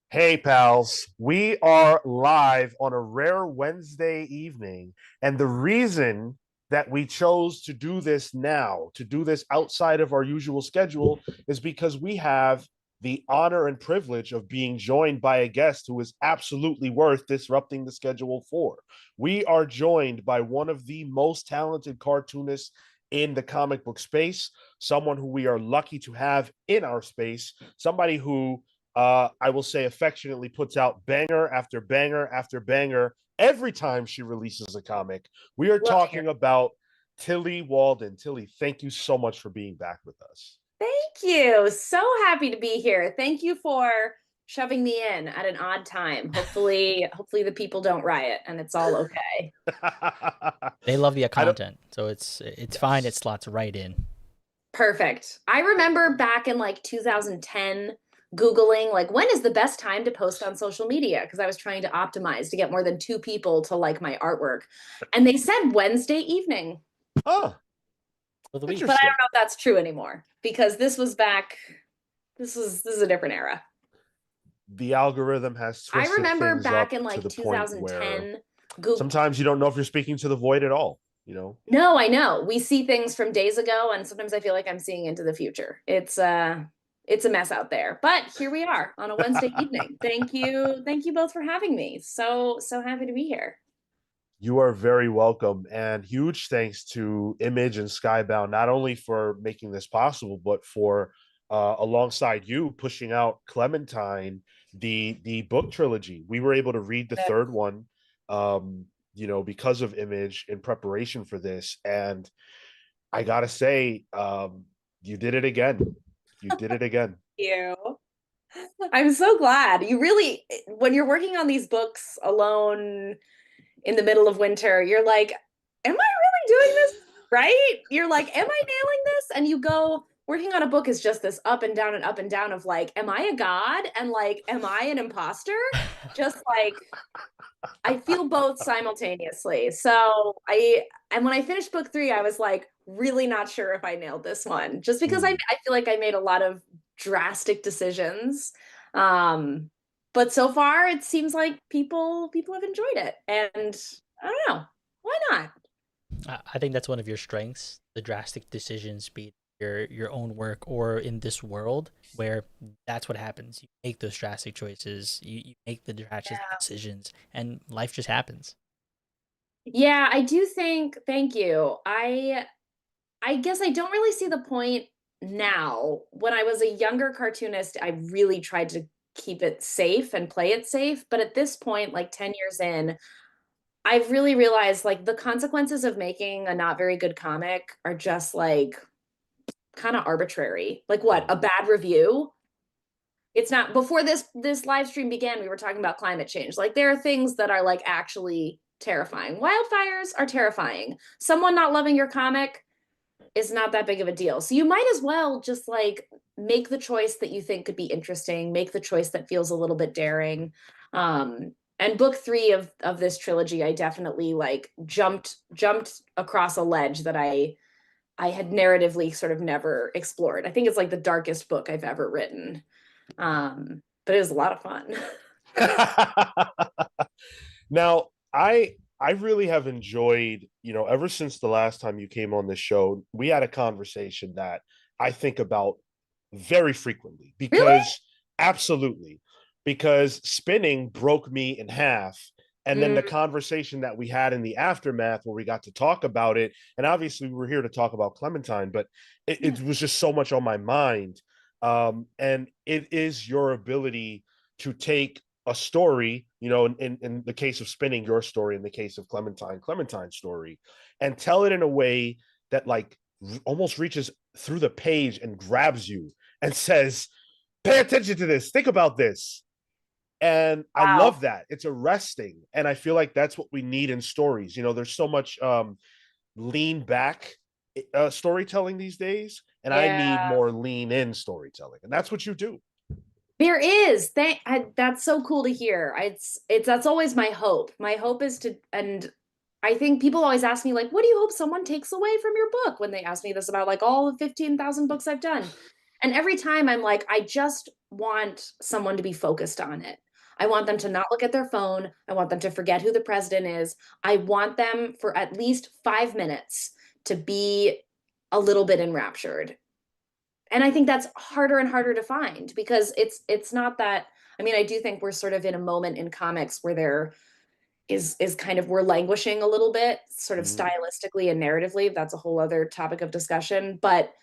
Hey, pals, we are live on a rare Wednesday evening. And the reason that we chose to do this now, to do this outside of our usual schedule, is because we have the honor and privilege of being joined by a guest who is absolutely worth disrupting the schedule for. We are joined by one of the most talented cartoonists in the comic book space, someone who we are lucky to have in our space, somebody who I will say affectionately puts out banger after banger after banger every time she releases a comic. We are Love to hear. talking about Tillie Walden. Tillie, thank you so much for being back with us. Thank you. So happy to be here. Thank you for shoving me in at an odd time. Hopefully the people don't riot and it's all okay. They love the I don't. content, so it's fine. It Yes. slots right in. Perfect. I remember back in like 2010 Googling like when is the best time to post on social media because I was trying to optimize to get more than two people to like my artwork. And they said Wednesday evening. Oh, For the But week. I interesting. don't know if that's true anymore because this was back this is a different era. The algorithm has I twisted remember things back up in to like the point where 2010 Google. sometimes you don't know if you're speaking to the void at all, you know? No, I know. We see things from days ago, and sometimes I feel like I'm seeing into the future. It's a mess out there. But here we are on a Wednesday evening. Thank you. Thank you both for having me. So happy to be here. You are very welcome. And huge thanks to Image and Skybound, not only for making this possible, but for alongside you pushing out Clementine, the book trilogy. We were able to read the third one, um, because of Image in preparation for this. And I gotta say, you did it again. You did it again. You. I'm so glad. You really, when you're working on these books alone in the middle of winter, you're like, am I really doing this right? You're like, am I nailing this? And you go, working on a book is just this up and down of like, am I a god? And like, am I an imposter? Just like, I feel both simultaneously. And when I finished book three, I was like, really not sure if I nailed this one, just because Mm. I feel like I made a lot of drastic decisions. Um, but so far, it seems like people have enjoyed it, and I don't know, why not? I think that's one of your strengths: the drastic decisions, be it your own work or in this world, where that's what happens. You make those drastic choices, you make the drastic decisions, and life just happens. Yeah, I do think. Thank you. I guess I don't really see the point now. When I was a younger cartoonist, I really tried to keep it safe and play it safe. But at this point, like 10 years in, I've really realized like the consequences of making a not very good comic are just like kind of arbitrary. Like what? A Mm. bad review? It's not before this live stream began, we were talking about climate change. Like there are things that are like actually terrifying. Wildfires are terrifying. Someone not loving your comic is not that big of a deal. So you might as well just like make the choice that you think could be interesting, make the choice that feels a little bit daring. And book three of this trilogy, I definitely like jumped across a ledge that I had narratively sort of never explored. I think it's like the darkest book I've ever written. But it was a lot of fun. Now, I really have enjoyed, ever since the last time you came on this show, we had a conversation that I think about very frequently Really? because absolutely, because spinning broke me in half. And then the Mm, conversation that we had in the aftermath where we got to talk about it, and obviously we were here to talk about Clementine, but yeah. it was just so much on my mind. And it is your ability to take a story, in the case of spinning, your story, in the case of Clementine's story, and tell it in a way that like almost reaches through the page and grabs you and says, pay attention to this, think about this. And I love Wow. that. It's arresting. And I feel like that's what we need in stories. There's so much lean back storytelling these days, and I need Yeah. more lean in storytelling. And that's what you do. There is. That's so cool to hear. It's that's always my hope. My hope is to, and I think people always ask me like, what do you hope someone takes away from your book when they ask me this about like all the 15,000 books I've done? And every time I'm like, I just want someone to be focused on it. I want them to not look at their phone. I want them to forget who the president is. I want them for at least 5 minutes to be a little bit enraptured. And I think that's harder and harder to find because it's not that, I mean, I do think we're sort of in a moment in comics where there is kind of, we're languishing a little bit, sort of Mhm. stylistically and narratively. That's a whole other topic of discussion. But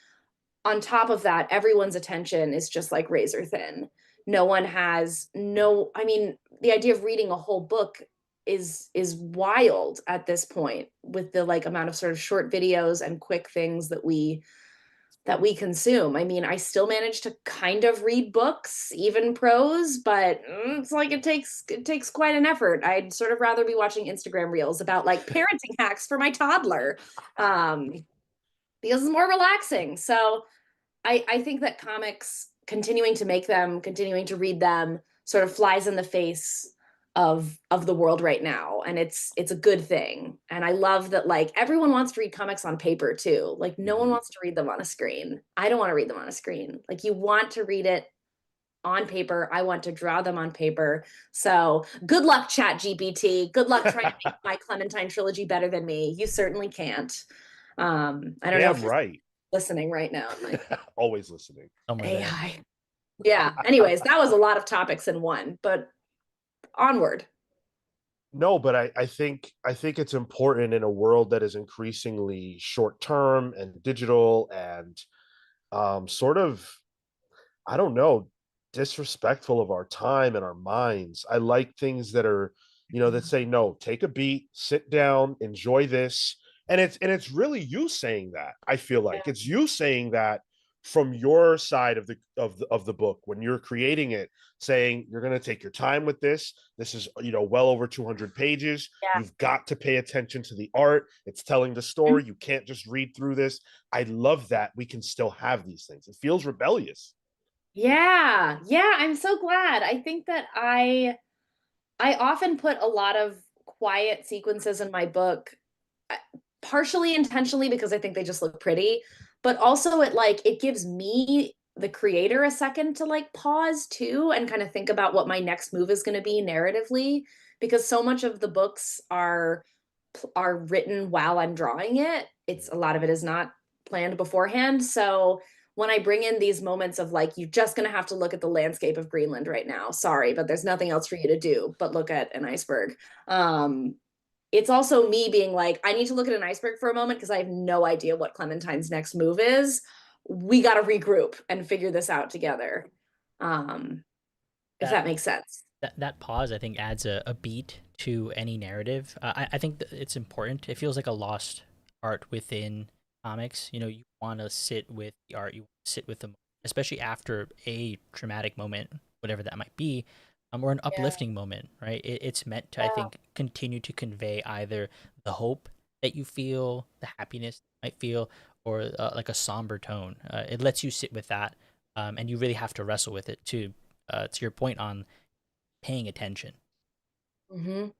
on top of that, everyone's attention is just like razor thin. No one has no, I mean, the idea of reading a whole book is wild at this point with the like amount of sort of short videos and quick things that we consume. I mean, I still manage to kind of read books, even prose, but it's like it takes quite an effort. I'd sort of rather be watching Instagram reels about like parenting hacks for my toddler. Because it's more relaxing. So I think that comics, continuing to make them, continuing to read them, sort of flies in the face of the world right now, and it's a good thing. And I love that like everyone wants to read comics on paper too. Like no one Mhm. wants to read them on a screen. I don't want to read them on a screen. Like you want to read it on paper. I want to draw them on paper. So good luck, Chat GPT. Good luck trying to make my Clementine trilogy better than me. You certainly can't. I don't know if Damn you're right. listening right now. I'm like, Always listening. Somewhere there. AI. Yeah. Anyways, that was a lot of topics in one, but onward. No, but I think it's important in a world that is increasingly short term and digital and sort of, I don't know, disrespectful of our time and our minds. I like things that are, that say, no, take a beat, sit down, enjoy this. And it's really you saying that. I feel Yeah. like it's you saying that from your side of the book when you're creating it, saying you're going to take your time with this. This is, well over 200 pages. Yeah. You've got to pay attention to the art. It's telling the story. You can't just read through this. I love that we can still have these things. It feels rebellious. Yeah. Yeah. I'm so glad. I think that I often put a lot of quiet sequences in my book, uh, partially intentionally because I think they just look pretty, but also it gives me the creator a second to like pause too and kind of think about what my next move is going to be narratively, because so much of the books are written while I'm drawing it. It's a lot of it is not planned beforehand. So when I bring in these moments of like, you're just going to have to look at the landscape of Greenland right now. Sorry, but there's nothing else for you to do but look at an iceberg. It's also me being like, I need to look at an iceberg for a moment because I have no idea what Clementine's next move is. We got to regroup and figure this out together. Um, if That that makes sense. that pause, I think, adds a beat to any narrative. I think that it's important. It feels like a lost art within comics. You want to sit with the art, you want to sit with the, especially after a traumatic moment, whatever that might be, or an Yeah. uplifting moment, right? It's meant to, I Yeah. think, continue to convey either the hope that you feel, the happiness you might feel, or like a somber tone. It lets you sit with that, and you really have to wrestle with it to your point on paying attention. Mhm.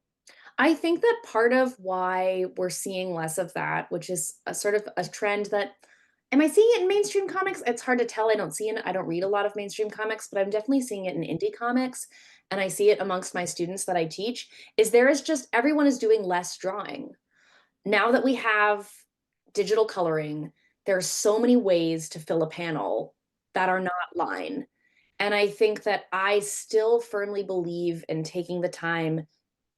I think that part of why we're seeing less of that, which is a sort of a trend that, am I seeing it in mainstream comics? It's hard to tell. I don't read a lot of mainstream comics, but I'm definitely seeing it in indie comics. And I see it amongst my students that I teach, is there is just everyone is doing less drawing. Now that we have digital coloring, there are so many ways to fill a panel that are not line. And I think that I still firmly believe in taking the time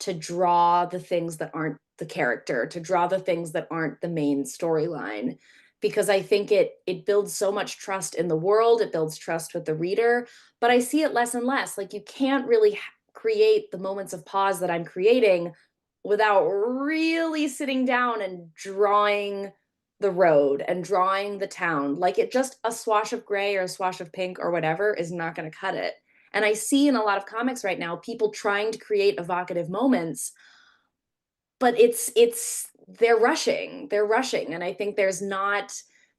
to draw the things that aren't the character, to draw the things that aren't the main storyline, because I think it builds so much trust in the world, it builds trust with the reader, but I see it less and less. Like you can't really create the moments of pause that I'm creating without really sitting down and drawing the road and drawing the town. Like it just, a swash of gray or a swash of pink or whatever is not going to cut it. And I see in a lot of comics right now people trying to create evocative moments, but it's they're rushing, and I think there's not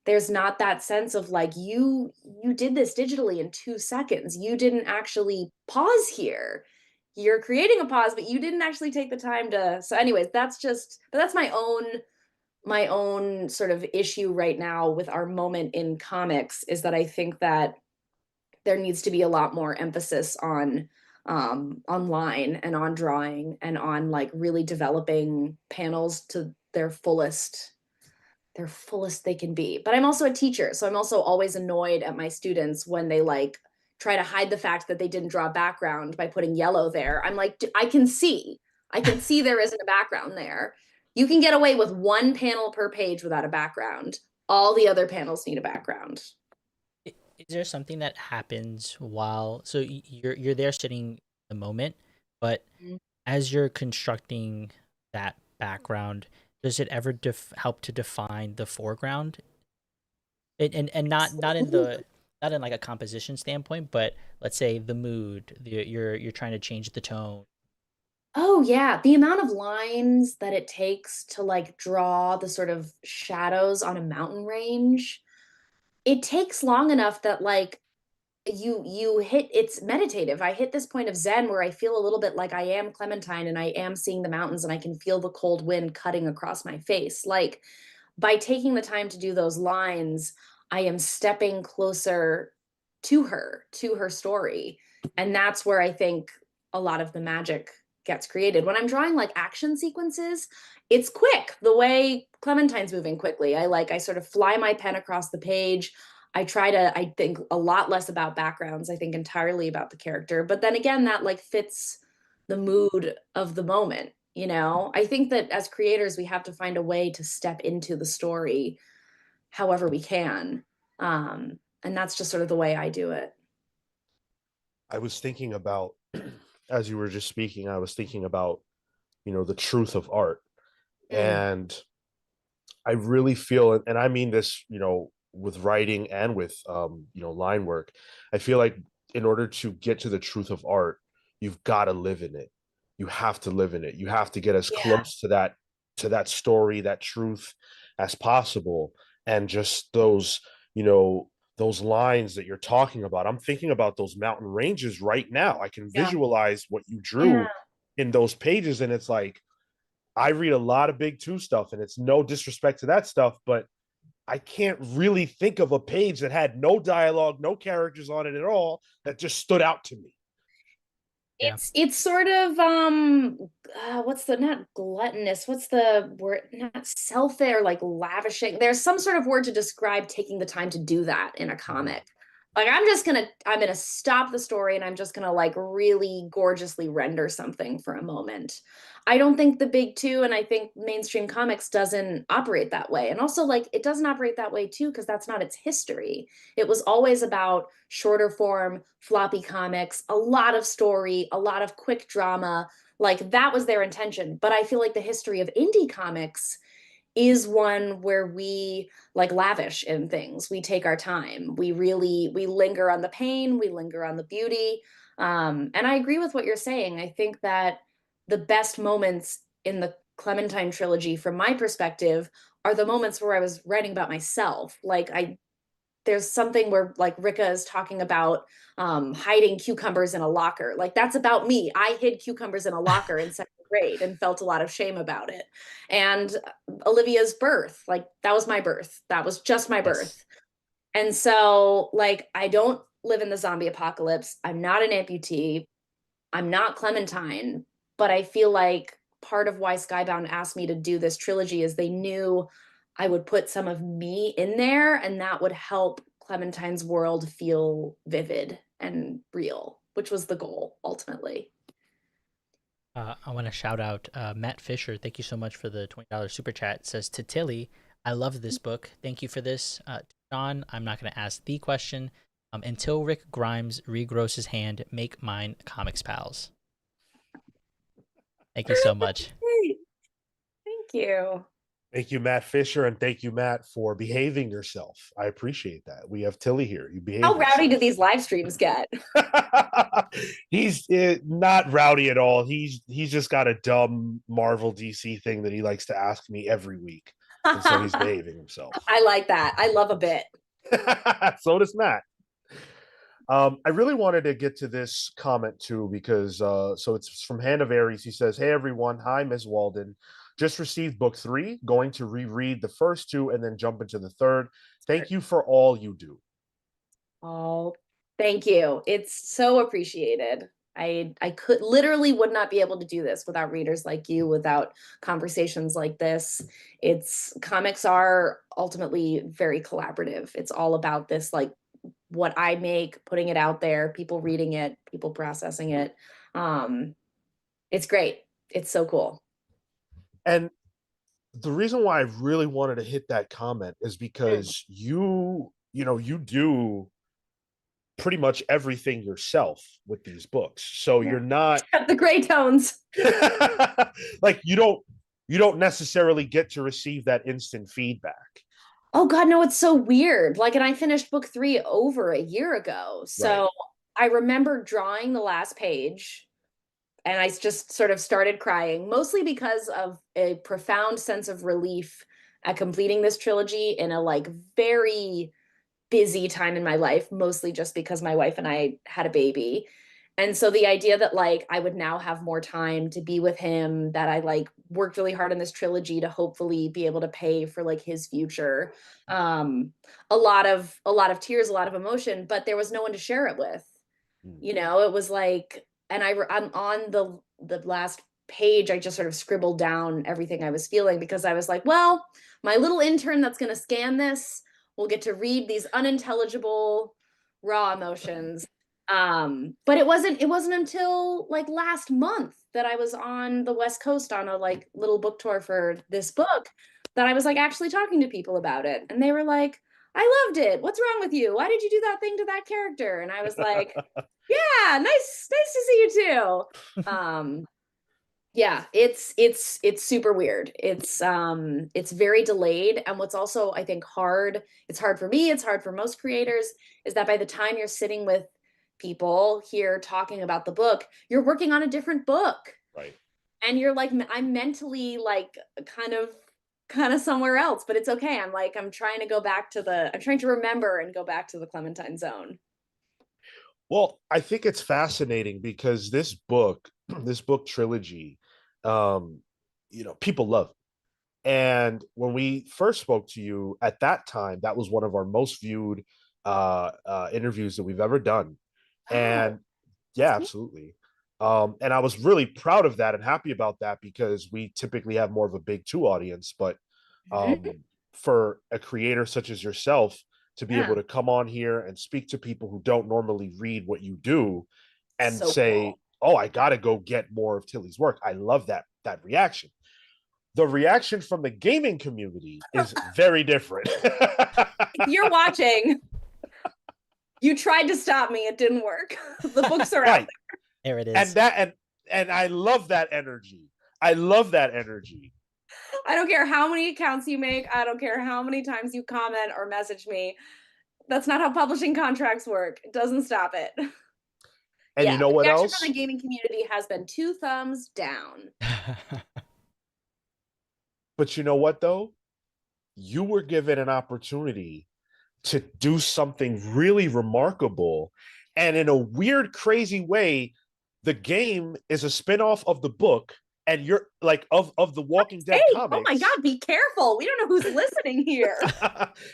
that sense of like, you did this digitally in 2 seconds, you didn't actually pause here, you're creating a pause but you didn't actually take the time to. So anyways, that's just, but that's my own my own sort of issue right now with our moment in comics is that I think that there needs to be a lot more emphasis on line and on drawing and on like really developing panels to their fullest they can be. But I'm also a teacher, so I'm also always annoyed at my students when they like try to hide the fact that they didn't draw a background by putting yellow there. I'm like, I can see there isn't a background there. You can get away with one panel per page without a background. All the other panels need a background. Is there something that happens while so you're there sitting in the moment, but Mhm. as you're constructing that background, does it ever help to define the foreground? And not in the not in like a composition standpoint, but let's say the mood, you're trying to change the tone. Oh yeah, the amount of lines that it takes to like draw the sort of shadows on a mountain range, it takes long enough that like you hit it's meditative. I hit this point of zen where I feel a little bit like I am Clementine and I am seeing the mountains and I can feel the cold wind cutting across my face. Like by taking the time to do those lines, I am stepping closer to her story. And that's where I think a lot of the magic gets created. When I'm drawing like action sequences, it's quick the way Clementine's moving quickly. I sort of fly my pen across the page. I think a lot less about backgrounds. I think entirely about the character. But then again, that like fits the mood of the moment. You know, I think that as creators, we have to find a way to step into the story however we can. And that's just sort of the way I do it. I was thinking about, as you were just speaking, I was thinking about, the truth of art. Mm, And I really feel, and I mean this, with writing and with, line work, I feel like in order to get to the truth of art, you've got to live in it. You have to live in it. You have to get as yeah. close to that story, that truth as possible. And just those, those lines that you're talking about. I'm thinking about those mountain ranges right now. I can Yeah. visualize what you Yeah. drew in those pages. And it's like, I read a lot of Big Two stuff, and it's no disrespect to that stuff, but I can't really think of a page that had no dialogue, no characters on it at all that just stood out to me. Yeah. It's sort of what's the not gluttonous, what's the word, not selfish or like lavishing. There's some sort of word to describe taking the time to do that in a Mm-hmm. comic. Like I'm gonna stop the story and I'm just gonna like really gorgeously render something for a moment. I don't think the big two, and I think mainstream comics doesn't operate that way. And also like it doesn't operate that way too, because that's not its history. It was always about shorter form, floppy comics, a lot of story, a lot of quick drama. Like that was their intention. But I feel like the history of indie comics is one where we like lavish in things. We take our time. We linger on the pain, we linger on the beauty. And I agree with what you're saying. I think that the best moments in the Clementine trilogy, from my perspective, are the moments where I was writing about myself. Like I there's something where like Rika is talking about hiding cucumbers in a locker. Like that's about me. I hid cucumbers in a locker in second grade and felt a lot of shame about it. And Olivia's birth, like that was my birth. That was just my Yes. birth. And so like I don't live in the zombie apocalypse. I'm not an amputee. I'm not Clementine, but I feel like part of why Skybound asked me to do this trilogy is they knew I would put some of me in there and that would help Clementine's world feel vivid and real, which was the goal ultimately. I want to shout out Matt Fisher. Thank you so much for the $20 super chat. It says to Tilly, I love this book. Thank you for this. John, I'm not going to ask the question. Until Rick Grimes regrows his hand, make mine comics pals. Thank you so much. Great. Thank you. Thank you, Matt Fisher, and thank you, Matt, for behaving yourself. I appreciate that. We have Tilly here. You How behave rowdy yourself. do these live streams get? He's not rowdy at all. He's just got a dumb Marvel DC thing that he likes to ask me every week, and so he's I behaving himself. like that. I love a bit. So does Matt. I really wanted to get to this comment too because so it's from Hand of Aries. He says, "Hey everyone, hi Ms. Walden. just received book 3, going to reread the first 2 and then jump into the third. Thank you for all you do. Oh, thank you. It's so appreciated. I could literally would not be able to do this without readers like you, without conversations like this. It's comics are ultimately very collaborative. It's all about this, like what I make, putting it out there, people reading it, people processing it. It's great. It's so cool. And the reason why I really wanted to hit that comment is because you do pretty much everything yourself with these books. So Yeah. you're not The gray tones. like you don't necessarily get to receive that instant feedback. Oh God, no, it's so weird. Like, and I finished book 3 over a year ago. So Right. I remember drawing the last page and I just sort of started crying, mostly because of a profound sense of relief at completing this trilogy in a like very busy time in my life, mostly just because my wife and I had a baby. And so the idea that like I would now have more time to be with him, that I like worked really hard on this trilogy to hopefully be able to pay for like his future. A lot of tears, a lot of emotion, but there was no one to share it with. Mm. You know, it was like, and I'm on the last page, I just sort of scribbled down everything I was feeling because I was like, well, my little intern that's going to scan this will get to read these unintelligible raw emotions. But it wasn't until like last month that I was on the West Coast on a like little book tour for this book that I was like actually talking to people about it, and they were like, I loved it. What's wrong with you? Why did you do that thing to that character? And I was like, yeah, nice to see you too. Yeah, it's super weird. It's very delayed. And what's also, I think, hard, it's hard for me, it's hard for most creators, is that by the time you're sitting with people here talking about the book, you're working on a different book. Right. And you're like, I'm mentally like kind of somewhere else, but it's okay. I'm trying to go back to I'm trying to remember and go back to the Clementine zone. Well, I think it's fascinating because this book, this book trilogy, um, people love. And when we first spoke to you at that time, that was one of our most viewed interviews that we've ever done. Wow. And yeah, absolutely. And I was really proud of that and happy about that because we typically have more of a big 2 audience. But Mhm. for a creator such as yourself to be able Yeah. to come on here and speak to people who don't normally read what you do and So say, cool. "Oh, I got to go get more of Tillie's work." I love that reaction. The reaction from the gaming community is very different. If you're watching, you tried to stop me, it didn't work. The books are out Right. There it And is. and I love that energy. I love that energy. there. I don't care how many accounts you make, I don't care how many times you comment or message me. That's not how publishing contracts work. It doesn't stop it. And you Yeah, know the what reaction from else? the gaming community has been 2 thumbs down. But you know what though? You were given an opportunity to do something really remarkable. And in a weird, crazy way, the game is a spinoff of the book, and you're like of the Walking Dead Hey, oh my comics. God, be careful. We don't know who's listening here.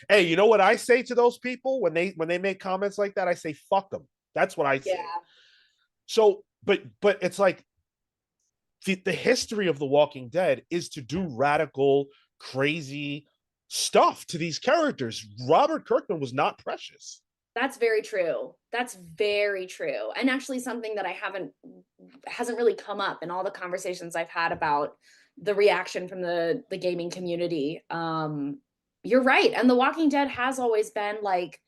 Hey, you know what I say to those people when they make comments like that? I say, fuck them. That's what I say. Yeah, So, but it's like the history of the Walking Dead is to do radical, crazy stuff to these characters. Robert Kirkman was not precious. that's very true. That's very true. And actually something that I hasn't really come up in all the conversations I've had about the reaction from the gaming community. You're right. And The Walking Dead has always been like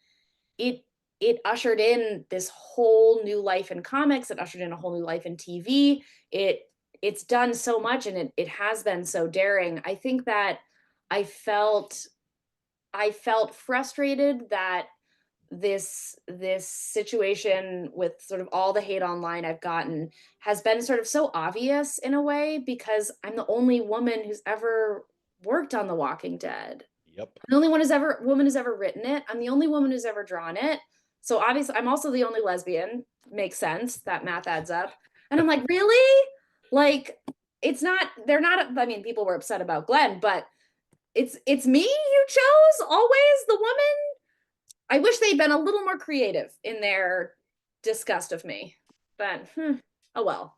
it it ushered in this whole new life in comics, it ushered in a whole new life in TV. It's done so much and it has been so daring. I think that I felt I felt frustrated that this situation with sort of all the hate online I've gotten has been sort of so obvious in a way because I'm the only woman who's ever worked on The Walking Dead. Yep. I'm the only woman who's ever written it. I'm the only woman who's ever drawn it. So obviously I'm also the only lesbian. Makes sense. That math adds up. And I'm like, really? Like it's not, they're not, I mean, people were upset about Glenn, but it's me you chose, always the woman. I wish they'd been a little more creative in their disgust of me, but oh well.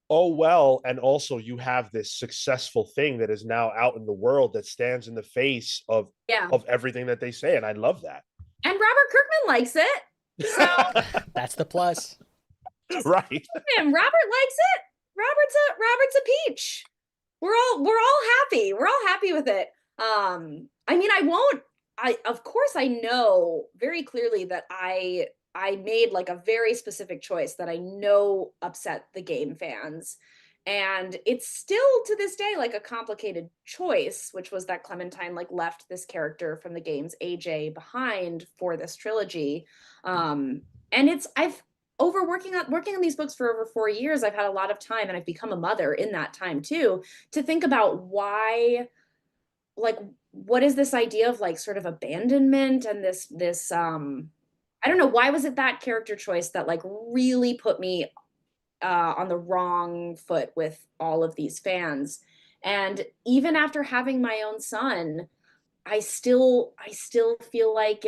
Oh well, and also you have this successful thing that is now out in the world that stands in the face Yeah. of everything that they say, and I love that. And Robert Kirkman likes it. So That's the plus. Right. him. Robert likes it. Robert's a peach. We're all happy. We're all happy with it. I mean, I of course I know very clearly that I made like a very specific choice that I know upset the game fans. And it's still to this day like a complicated choice, which was that Clementine like left this character from the games AJ behind for this trilogy. And it's I've over working on these books for over 4 years, I've had a lot of time, and I've become a mother in that time too, to think about why, like, what is this idea of like sort of abandonment and this I don't know, why was it that character choice that like really put me on the wrong foot with all of these fans. And even after having my own son, I still feel like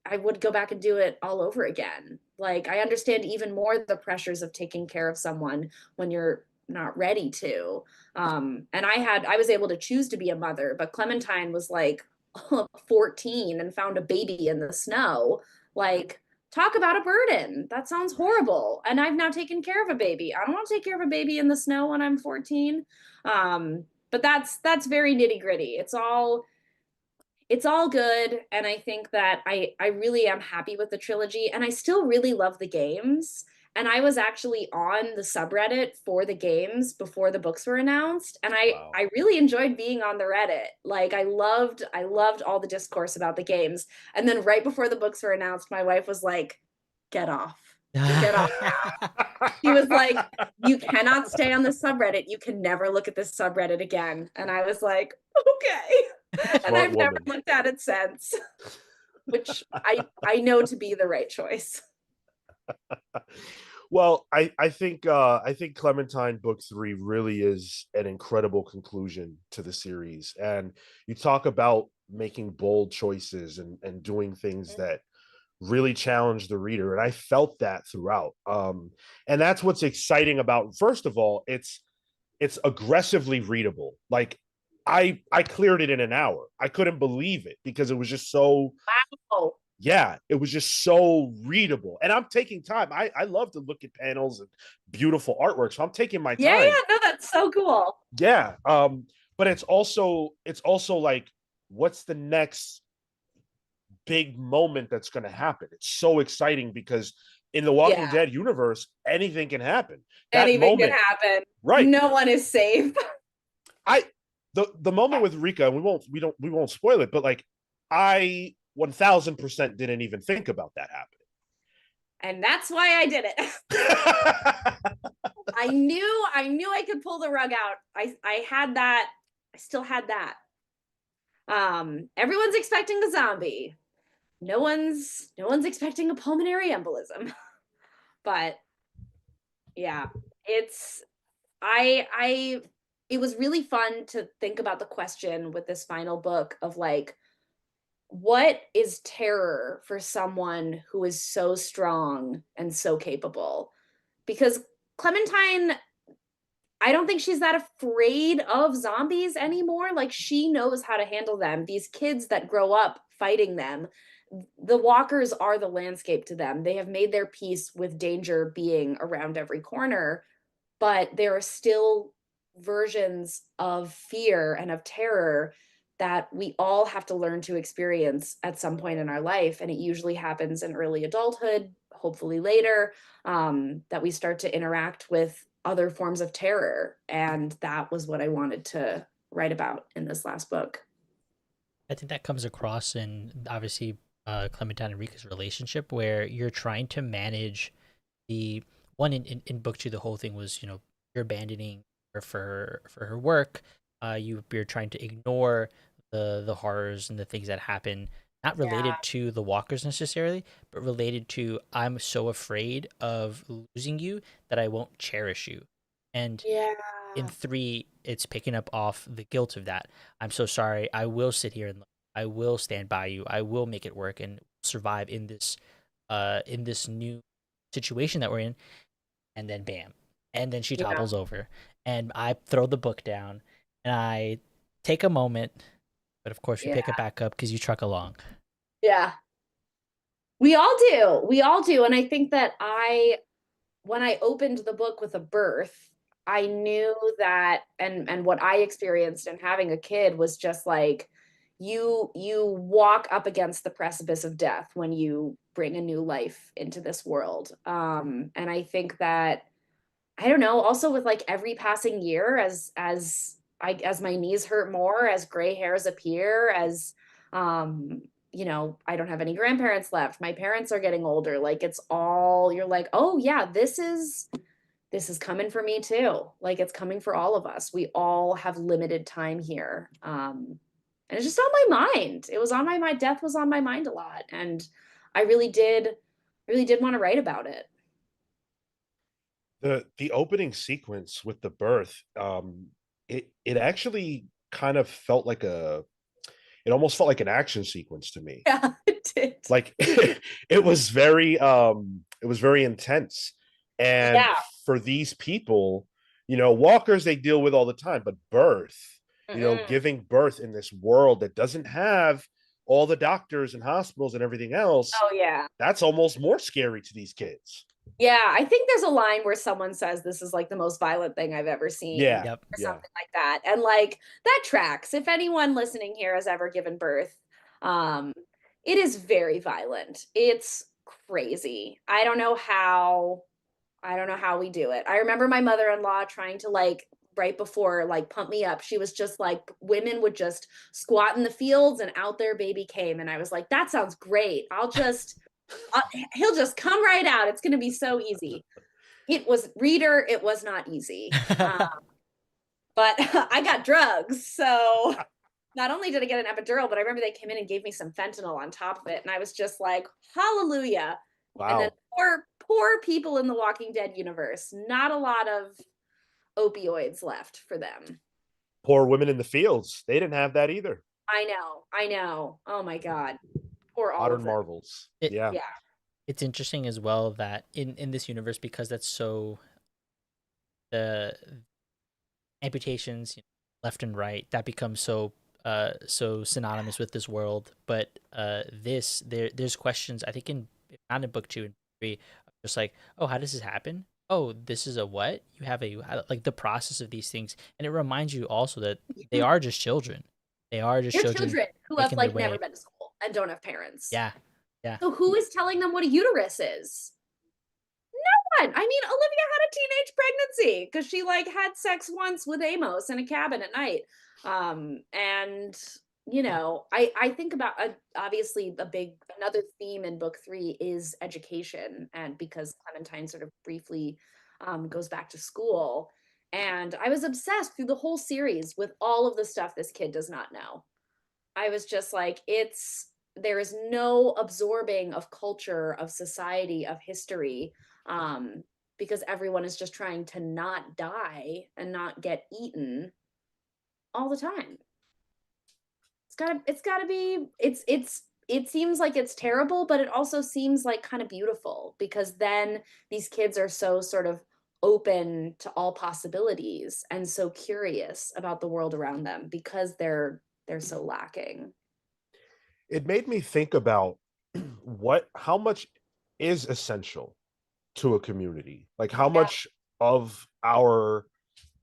I would go back and do it all over again. Like I understand even more the pressures of taking care of someone when you're not ready to. And I was able to choose to be a mother, but Clementine was like 14 and found a baby in the snow. Like, talk about a burden. That sounds horrible. And I've now taken care of a baby. I don't want to take care of a baby in the snow when I'm 14. But that's very nitty gritty. It's all good, and I think that I really am happy with the trilogy, and I still really love the games. And I was actually on the subreddit for the games before the books were announced, and I Wow. I really enjoyed being on the Reddit. Like I loved all the discourse about the games. And then right before the books were announced, my wife was like, "Get off. Get off." She was like, "You cannot stay on the subreddit. You can never look at this subreddit again." And I was like, "Okay." And Smart I've never woman. looked at it since, which I know to be the right choice. Well, I think Clementine book 3 really is an incredible conclusion to the series. And you talk about making bold choices and doing things that really challenge the reader. And I felt that throughout. And that's what's exciting about, first of all, it's aggressively readable. Like I cleared it in an hour. I couldn't believe it because it was just so, Oh, yeah, it was just so readable. And I'm taking time. I love to look at panels and beautiful artwork. So I'm taking my yeah, time. yeah, no, that's so cool. Yeah. But it's also like, what's the next big moment that's going to happen? It's so exciting because in the Walking Yeah, Dead universe, anything can happen. That anything can moment, happen. right? No one is safe. I the moment with Rika, and we won't spoil it, but like I 1000% didn't even think about that And that's why I did it. happening. I knew I could pull the rug out. I had that. I still had that. Everyone's expecting a zombie. No one's expecting a pulmonary embolism. But yeah, it's I it was really fun to think about the question with this final book of like, what is terror for someone who is so strong and so capable? Because Clementine, I don't think she's that afraid of zombies anymore. Like she knows how to handle them. These kids that grow up fighting them, the walkers are the landscape to them. They have made their peace with danger being around every corner, but there are still versions of fear and of terror that we all have to learn to experience at some point in our life. And it usually happens in early adulthood, hopefully later, that we start to interact with other forms of terror. And that was what I wanted to write about in this last book. I think that comes across in obviously Clementine and Rika's relationship, where you're trying to manage the one in book two. The whole thing was, you're abandoning her for her work. You're trying to ignore the horrors and the things that happen, not Yeah. related to the walkers necessarily, but related to, I'm so afraid of losing you that I won't cherish you. And Yeah. in 3, it's picking up off the guilt of that. I'm so sorry. I will sit here and I will stand by you. I will make it work and survive in this new situation that we're in. And then bam. And then she Yeah. topples over. And I throw the book down and I take a moment, but of course we Yeah. pick it back up because you truck along. Yeah. We all do. We all do. And I think that when I opened the book with a birth, I knew that and what I experienced in having a kid was just like you walk up against the precipice of death when you bring a new life into this world. And I think that I don't know, also with like every passing year as my knees hurt more, as gray hairs appear, as you know, I don't have any grandparents left. My parents are getting older. Like it's all you're like, "Oh yeah, this is coming for me too." Like it's coming for all of us. We all have limited time here. And it's just on my mind. It was on my mind. Death was on my mind a lot. And I really did want to write about it. The opening sequence with the birth, it actually kind of felt like it almost felt like an action sequence to me. Yeah, it did. Like it was very intense. And Yeah. for these people, walkers they deal with all the time, but birth, Mm-mm. giving birth in this world that doesn't have all the doctors and hospitals and everything else, Oh yeah. that's almost more scary to these kids. Yeah, I think there's a line where someone says this is like the most violent thing I've ever seen Yeah, Yep. or yeah. something like that. And like that tracks. If anyone listening here has ever given birth, um it is very violent. It's crazy. I don't know how we do it. I remember my mother-in-law trying to like right before like pump me up. She was just like women would just squat in the fields and out their baby came and I was like that sounds great. He'll just come right out. It's going to be so easy. It was reader. It was not easy. But I got drugs. So not only did I get an epidural, but I remember they came in and gave me some fentanyl on top of it. And I was just like, hallelujah. And then Wow. poor people in the Walking Dead universe, not a lot of opioids left for them. Poor women in the fields. They didn't have that either. I know. I know. Oh my God. Poor all Modern of them. marvels. it Yeah. Yeah. it's interesting as well that in this universe, because that's so the amputations, left and right, that becomes so synonymous with this world. But there's questions, I think, in not in book 2 and 3, just like, oh, how does this happen? Oh, this is a what? You have like the process of these things, and it reminds you also that they are just children. They are just They're children children who have making their like never way. been to school and don't have parents. Yeah, yeah. So who is telling them what a uterus is? I mean, Olivia had a teenage pregnancy because she like had sex once with Amos in a cabin at night. And you know, I think about obviously another theme in book 3 is education, and because Clementine sort of briefly goes back to school, and I was obsessed through the whole series with all of the stuff this kid does not know. I was just like, there is no absorbing of culture, of society, of history, because everyone is just trying to not die and not get eaten all the time. It's gotta be, it seems like it's terrible, but it also seems like kind of beautiful because then these kids are so sort of open to all possibilities and so curious about the world around them because they're so lacking. It made me think about how much is essential to a community, like how Yeah. much of our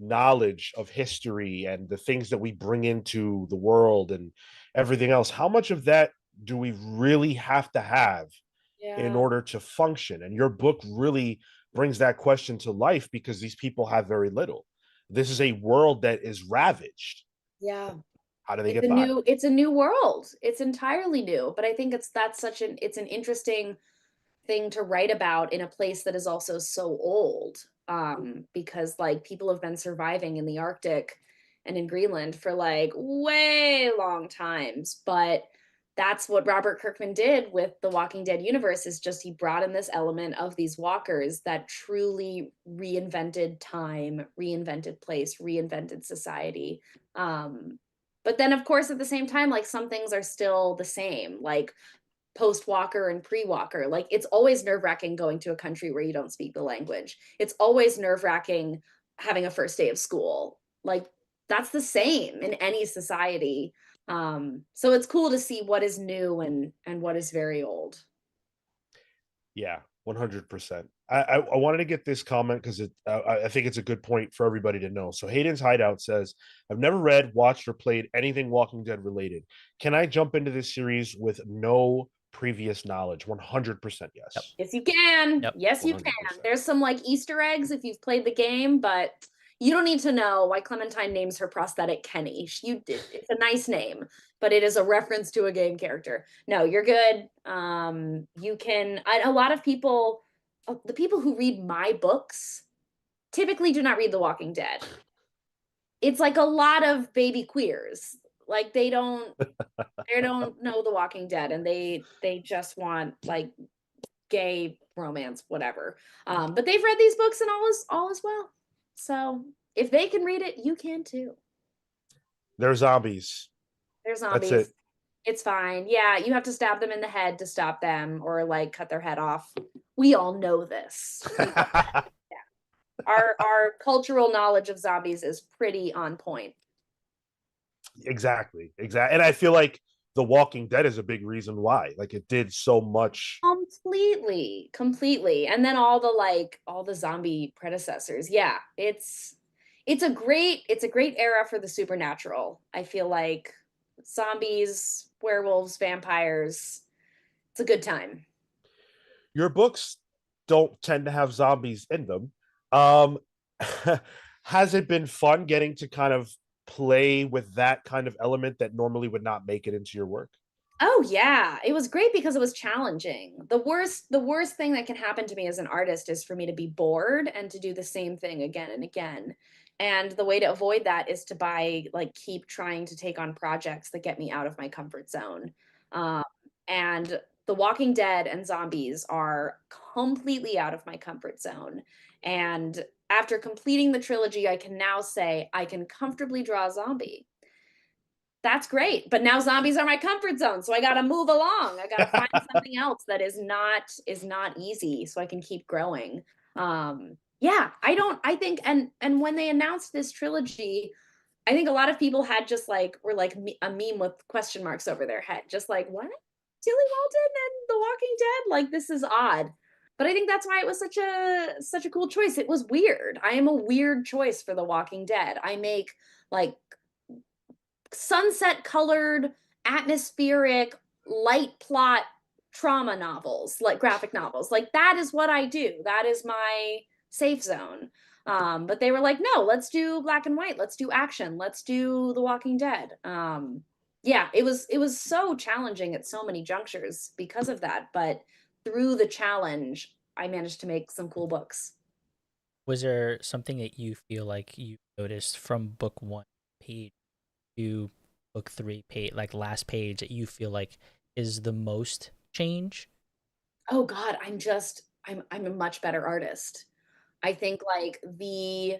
knowledge of history and the things that we bring into the world and everything else, how much of that do we really have to have in Yeah. order to function? And your book really brings that question to life because these people have very little. This is a world that is ravaged. Yeah. How do they get by? It's a new world. It's entirely new, but I think it's an interesting thing to write about in a place that is also so old. Because like people have been surviving in the Arctic and in Greenland for like way long times, but that's what Robert Kirkman did with the Walking Dead universe, is just he brought in this element of these walkers that truly reinvented time, reinvented place, reinvented society. But then of course at the same time, like some things are still the same, like post-walker and pre-walker. Like it's always nerve-wracking going to a country where you don't speak the language. It's always nerve-wracking having a first day of school. Like that's the same in any society. So it's cool to see what is new and what is very old. Yeah, 100%. I wanted to get this comment because I think it's a good point for everybody to know. So Hayden's Hideout says, I've never read, watched, or played anything Walking Dead related. Can I jump into this series with no previous knowledge? 100% yes. Yep. Yes, you can. Yep. Yes, you 100%. can. There's some like Easter eggs if you've played the game, but you don't need to know why Clementine names her prosthetic Kenny. It's a nice name, but it is a reference to a game character. No, you're good. You can. A lot of people, the people who read my books, typically do not read The Walking Dead. It's like a lot of baby queers. Like they don't know The Walking Dead, and they just want like gay romance, whatever. But they've read these books and all is well. So if they can read it, you can too. They're zombies. They're zombies. That's it. It's fine. Yeah, you have to stab them in the head to stop them, or like cut their head off. We all know this. Our cultural knowledge of zombies is pretty on point. Exactly. And I feel like The Walking Dead is a big reason why. Like it did so much. Completely. And then all the zombie predecessors. Yeah, it's a great era for the supernatural. I feel like zombies, werewolves, vampires. It's a good time. Your books don't tend to have zombies in them. Um has it been fun getting to kind of play with that kind of element that normally would not make it into your work? Oh yeah, it was great because it was challenging. The worst thing that can happen to me as an artist is for me to be bored and to do the same thing again and again. And the way to avoid that is to keep trying to take on projects that get me out of my comfort zone. Um, and The Walking Dead and zombies are completely out of my comfort zone. And after completing the trilogy, I can now say I can comfortably draw a zombie. That's great, but now zombies are my comfort zone, so I got to move along. I got to find something else that is not easy, so I can keep growing. Yeah, I think, and when they announced this trilogy, I think a lot of people had just were like a meme with question marks over their head, just like, what, Tillie Walden and The Walking Dead? Like, this is odd. But I think that's why it was such a cool choice. It was weird. I am a weird choice for The Walking Dead. I make like sunset colored, atmospheric, light plot trauma novels, like graphic novels. Like that is what I do. That is my safe zone. But they were like, no, let's do black and white. Let's do action. Let's do The Walking Dead. Yeah, it was so challenging at so many junctures because of that. But through the challenge, I managed to make some cool books. Was there something that you feel like you noticed from book one page to book three page, like last page, that you feel like is the most change? Oh God, I'm a much better artist. I think like the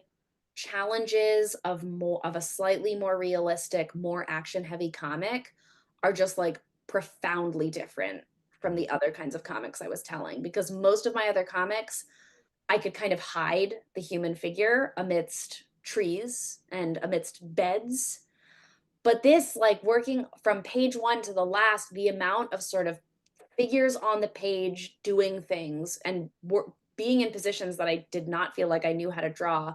challenges of a slightly more realistic, more action heavy comic are just like profoundly different from the other kinds of comics I was telling, because most of my other comics I could kind of hide the human figure amidst trees and amidst beds. But this, like working from page one to the last, the amount of sort of figures on the page doing things and being in positions that I did not feel like I knew how to draw,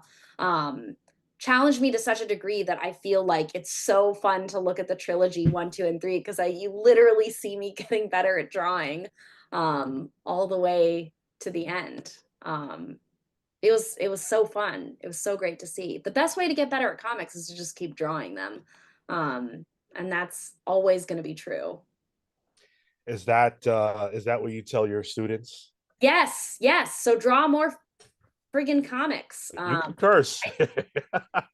challenged me to such a degree that I feel like it's so fun to look at the trilogy 1, 2, and 3, because you literally see me getting better at drawing all the way to the end. It was so fun. It was so great to see. The best way to get better at comics is to just keep drawing them. And that's always going to be true. Is that what you tell your students? Yes. So draw more friggin' comics. You can curse.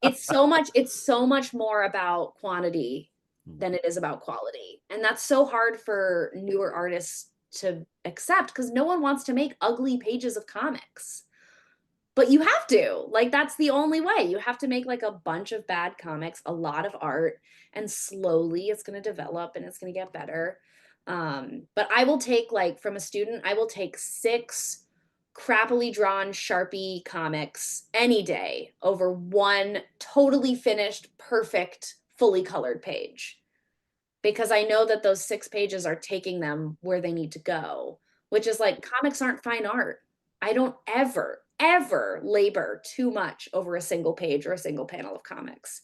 It's so much more about quantity than it is about quality. And that's so hard for newer artists to accept because no one wants to make ugly pages of comics. But you have to. Like, that's the only way. You have to make like a bunch of bad comics, a lot of art, and slowly it's going to develop and it's going to get better. But I will take, like, from a student, I will take 6 crappily drawn Sharpie comics any day over one totally finished, perfect, fully colored page because I know that those 6 pages are taking them where they need to go, which is like comics aren't fine art. I don't ever labor too much over a single page or a single panel of comics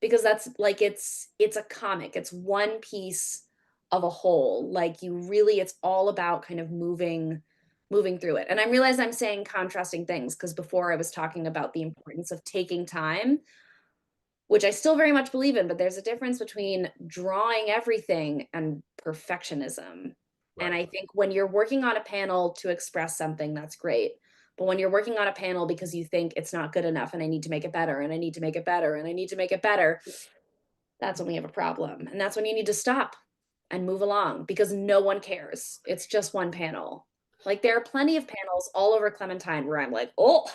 because that's like it's a comic. It's one piece of a whole. Like you really it's all about kind of moving through it. And I realize I'm saying contrasting things because before I was talking about the importance of taking time, which I still very much believe in, but there's a difference between drawing everything and perfectionism. And Right. I think when you're working on a panel to express something, that's great. But when you're working on a panel because you think it's not good enough and I need to make it better and I need to make it better and I need to make it better, that's when we have a problem. And that's when you need to stop and move along because no one cares. It's just one panel. Like there are plenty of panels all over Clementine where I'm like, oh,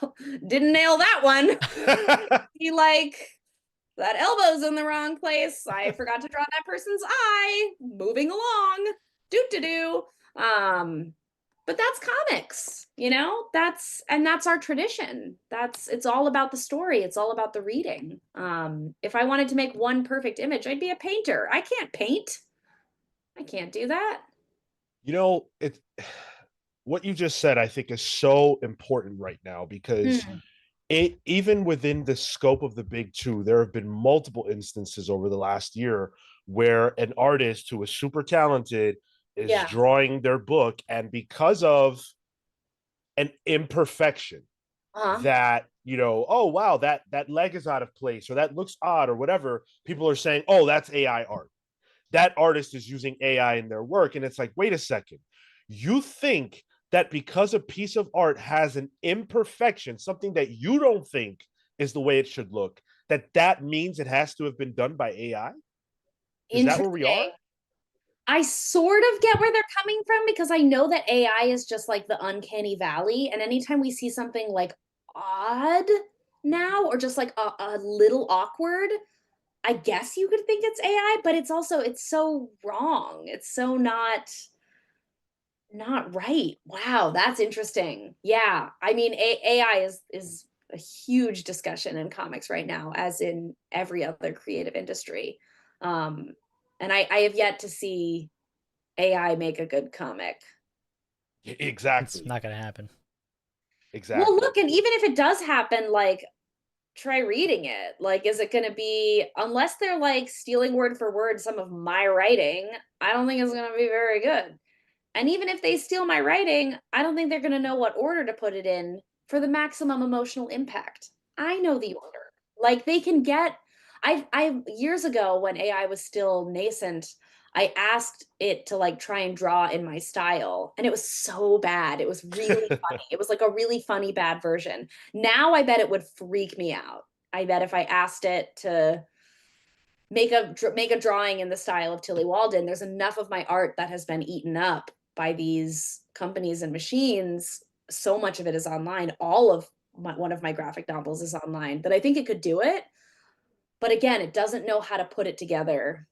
didn't nail that one. He like that elbow's in the wrong place. I forgot to draw that person's eye. Moving along. Do to do. But that's comics, you know? That's our tradition. It's all about the story. It's all about the reading. If I wanted to make one perfect image, I'd be a painter. I can't paint. I can't do that. You know, it what you just said, I think, is so important right now because Hmm. it even within the scope of the big two, there have been multiple instances over the last year where an artist who is super talented is Yeah. drawing their book, and because of an imperfection Uh-huh. that oh wow, that leg is out of place or that looks odd or whatever, people are saying, oh, that's AI art. That artist is using AI in their work. And it's like, wait a second. You think that because a piece of art has an imperfection, something that you don't think is the way it should look, that means it has to have been done by AI? Is that where we are? Interesting. I sort of get where they're coming from because I know that AI is just like the uncanny valley. And anytime we see something like odd now or just like a little awkward, I guess you could think it's AI, but it's so wrong. It's so not right. Wow, that's interesting. Yeah. I mean, AI is a huge discussion in comics right now, as in every other creative industry. Um, and I have yet to see AI make a good comic. It's Exactly. not gonna happen. Well, Exactly. look, and even if it does happen, like try reading it. Like, is it going to be, unless they're like stealing word for word some of my writing, I don't think it's going to be very good. And even if they steal my writing, I don't think they're going to know what order to put it in for the maximum emotional impact. I know the order. Like they can get I years ago when AI was still nascent, I asked it to like try and draw in my style and it was so bad. It was really funny. It was like a really funny bad version. Now I bet it would freak me out. I bet if I asked it to make a drawing in the style of Tillie Walden, there's enough of my art that has been eaten up by these companies and machines. So much of it is online. All of one of my graphic novels is online that I think it could do it. But again, it doesn't know how to put it together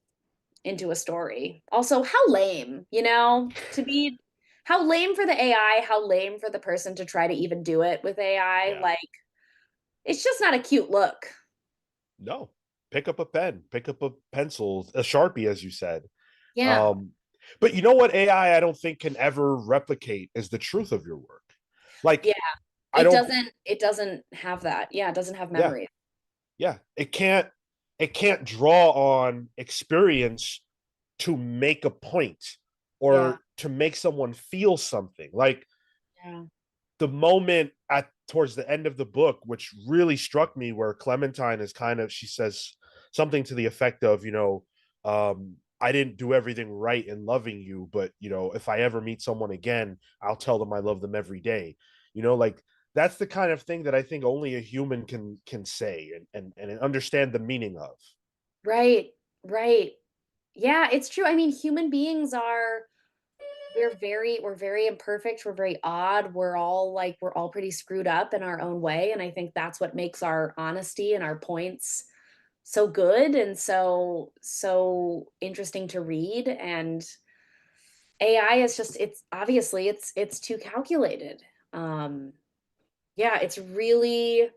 into a story. Also, how lame, to be how lame for the AI, how lame for the person to try to even do it with AI. Yeah. Like, it's just not a cute look. No. Pick up a pen, pick up a pencil, a Sharpie, as you said. Yeah. Um, but you know what I don't think can ever replicate is the truth of your work. Yeah. Like, I It don't, doesn't have that. Yeah, it doesn't have yeah, memory. yeah. It can't draw on experience to make a point Yeah. or to make someone feel something. Like Yeah. the moment at towards the end of the book, which really struck me, where Clementine is she says something to the effect of, I didn't do everything right in loving you, but if I ever meet someone again, I'll tell them I love them every day. Like that's the kind of thing that I think only a human can say and understand the meaning of. Right. Right. Yeah, it's true. I mean, human beings are we're very imperfect, we're very odd, we're all pretty screwed up in our own way, and I think that's what makes our honesty and our points so good and so interesting to read. And AI is just it's obviously it's too calculated. Um yeah, it's really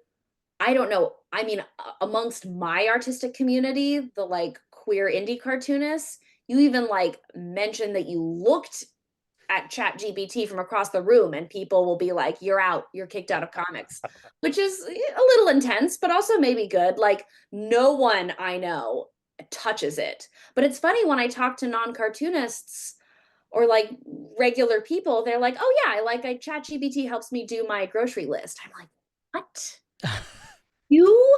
I don't know. I mean, amongst my artistic community, the like queer indie cartoonists, you even like mentioned that you looked at chat gpt from across the room and people will be like, you're out, you're kicked out of comics, which is a little intense but also maybe good. Like no one I know touches it. But it's funny when I talk to non-cartoonists or like regular people, they're like, oh yeah, I chat gpt helps me do my grocery list. I'm like, what? you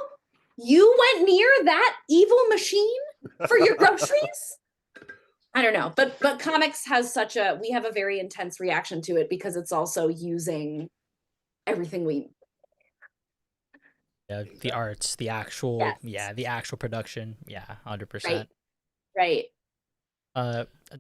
you went near that evil machine for your groceries? I don't know, but comics has such a we have a very intense reaction to it because it's also using everything we Yeah, the Exactly. arts, the actual, yes. yeah, the actual production. Yeah, Right, 100%. right.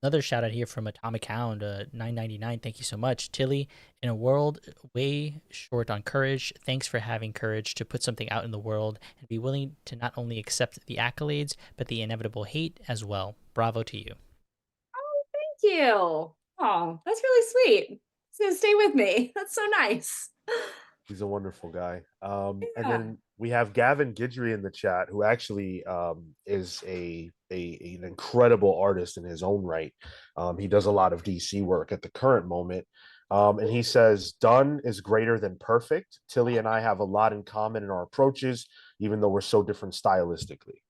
Another shout out here from Atomic Hound, 999. Thank you so much, Tilly. In a world way short on courage, thanks for having courage to put something out in the world and be willing to not only accept the accolades but the inevitable hate as well. Bravo to you. Thank you. Oh, that's really sweet. So stay with me. That's so nice. He's a wonderful guy. And Yeah. then we have Gavin Guidry in the chat, who actually is an incredible artist in his own right. He does a lot of DC work at the current moment. And he says, done is greater than perfect. Tilly and I have a lot in common in our approaches, even though we're so different stylistically.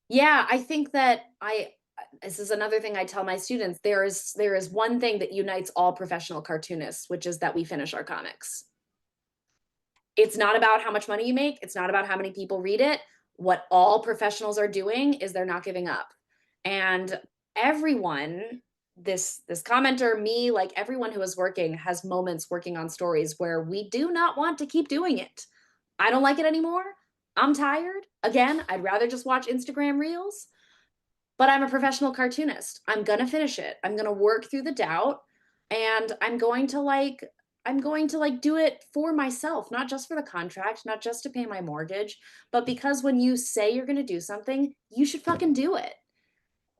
Yeah, I think that I this is another thing I tell my students. There is one thing that unites all professional cartoonists, which is that we finish our comics. It's not about how much money you make, it's not about how many people read it. What all professionals are doing is they're not giving up. And everyone, this commenter, me, like everyone who is working has moments working on stories where we do not want to keep doing it. I don't like it anymore. I'm tired. Again, I'd rather just watch Instagram reels, but I'm a professional cartoonist. I'm going to finish it. I'm going to work through the doubt and I'm going to like do it for myself, not just for the contract, not just to pay my mortgage, but because when you say you're going to do something, you should fucking do it.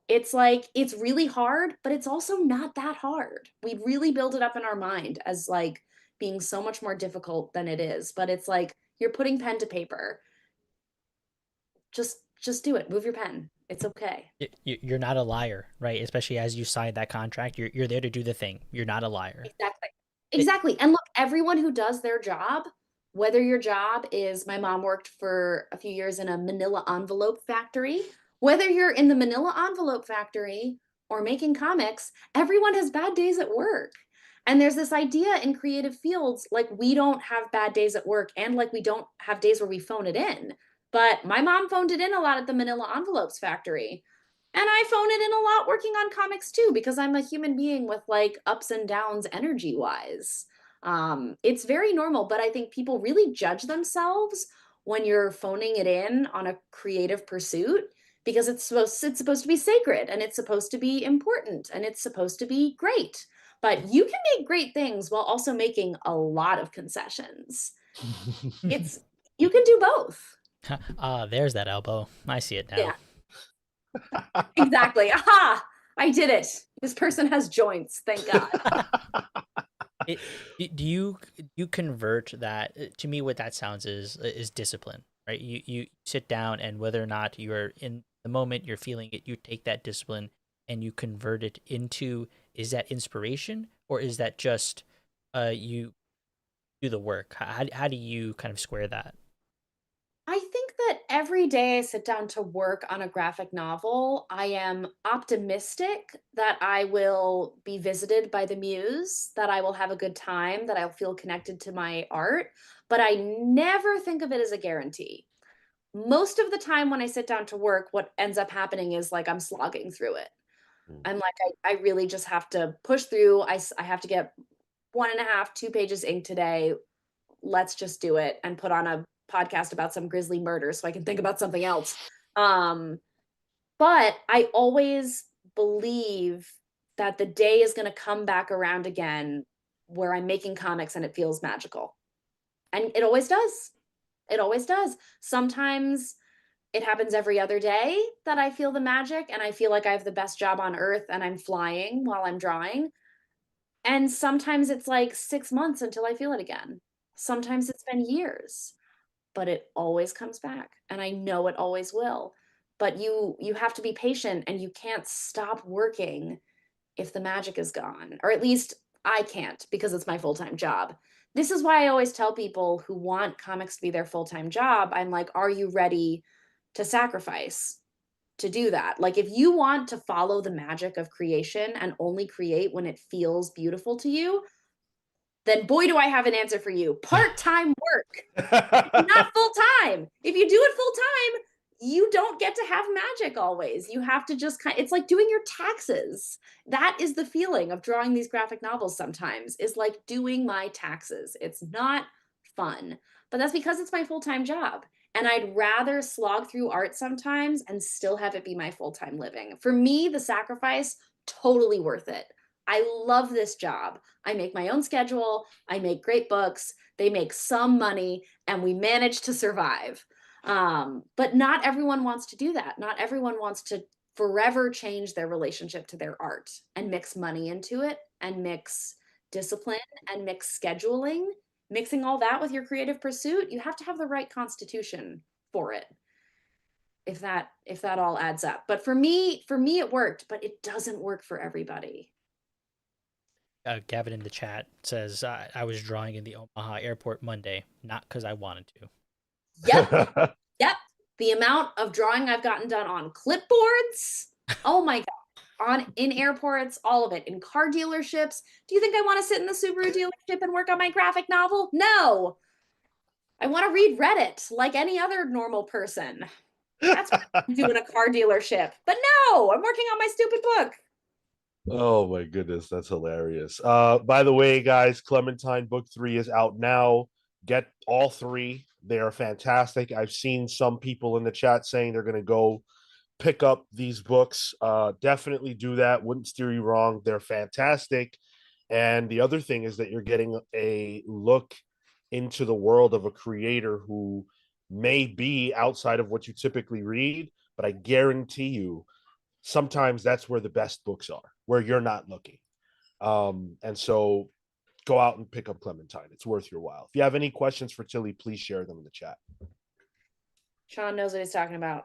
It's like it's really hard, but it's also not that hard. We really build it up in our mind as like being so much more difficult than it is, but it's like you're putting pen to paper. Just do it. Move your pen. It's okay. You're not a liar, right? Especially as you sign that contract, you're there to do the thing. You're not a liar. Exactly. It, Exactly. And look, everyone who does their job, whether your job is my mom worked for a few years in a manila envelope factory, whether you're in the manila envelope factory or making comics, everyone has bad days at work. And there's this idea in creative fields like we don't have bad days at work and like we don't have days where we phone it in. But my mom phoned it in a lot at the manila envelopes factory. And I phone it in a lot working on comics too, because I'm a human being with like ups and downs energy wise. It's very normal, but I think people really judge themselves when you're phoning it in on a creative pursuit because it's supposed to be sacred and it's supposed to be important and it's supposed to be great. But you can make great things while also making a lot of concessions. It's you can do both. ah, there's that elbow. I see it now. Yeah. Exactly. Aha! I did it. This person has joints. Thank God. it do you convert that to me what that sounds is discipline, right? You sit down and whether or not you're in the moment you're feeling it, you take that discipline and you convert it into, is that inspiration or is that just you do the work? How do you kind of square that? I think that every day I sit down to work on a graphic novel, I am optimistic that I will be visited by the muse, that I will have a good time, that I'll feel connected to my art, but I never think of it as a guarantee. Most of the time when I sit down to work, what ends up happening is like I'm slogging through it. I'm like, I really just have to push through. I have to get 1.5, 2 pages ink today. Let's just do it and put on a podcast about some grisly murder so I can think about something else. Um, But I always believe that the day is going to come back around again where I'm making comics and it feels magical. And it always does. It always does. Sometimes it happens every other day that I feel the magic and I feel like I have the best job on earth and I'm flying while I'm drawing. And sometimes it's like 6 months until I feel it again. Sometimes it's been years, but it always comes back and I know it always will. But you have to be patient and you can't stop working if the magic is gone, or at least I can't because it's my full-time job. This is why I always tell people who want comics to be their full-time job, I'm like, are you ready to sacrifice to do that? Like, if you want to follow the magic of creation and only create when it feels beautiful to you, then boy, do I have an answer for you. Part-time work, not full-time. If you do it full-time, you don't get to have magic always. You have to just it's like doing your taxes. That is the feeling of drawing these graphic novels sometimes, is like doing my taxes. It's not fun, but that's because it's my full-time job. And I'd rather slog through art sometimes and still have it be my full-time living. For me, the sacrifice, totally worth it. I love this job. I make my own schedule. I make great books. They make some money and we manage to survive. But not everyone wants to do that. Not everyone wants to forever change their relationship to their art and mix money into it and mix discipline and mix scheduling. Mixing all that with your creative pursuit, you have to have the right constitution for it. If that all adds up. But for me it worked, but it doesn't work for everybody. Gavin in the chat says, I was drawing in the Omaha airport Monday, not because I wanted to. Yep. Yep. The amount of drawing I've gotten done on clipboards. Oh my God. In airports, all of it. In car dealerships. Do you think I want to sit in the Subaru dealership and work on my graphic novel? No. I want to read Reddit like any other normal person. That's what I do in a car dealership. But no, I'm working on my stupid book. Oh my goodness, that's hilarious. By the way, guys, Clementine book 3 is out now. Get all 3. They are fantastic. I've seen some people in the chat saying they're going to go pick up these books. Definitely do that. Wouldn't steer you wrong. They're fantastic. And the other thing is that you're getting a look into the world of a creator who may be outside of what you typically read, but I guarantee you sometimes that's where the best books are, where you're not looking. And so go out and pick up Clementine. It's worth your while. If you have any questions for Tillie, please share them in the chat. Sean knows what he's talking about.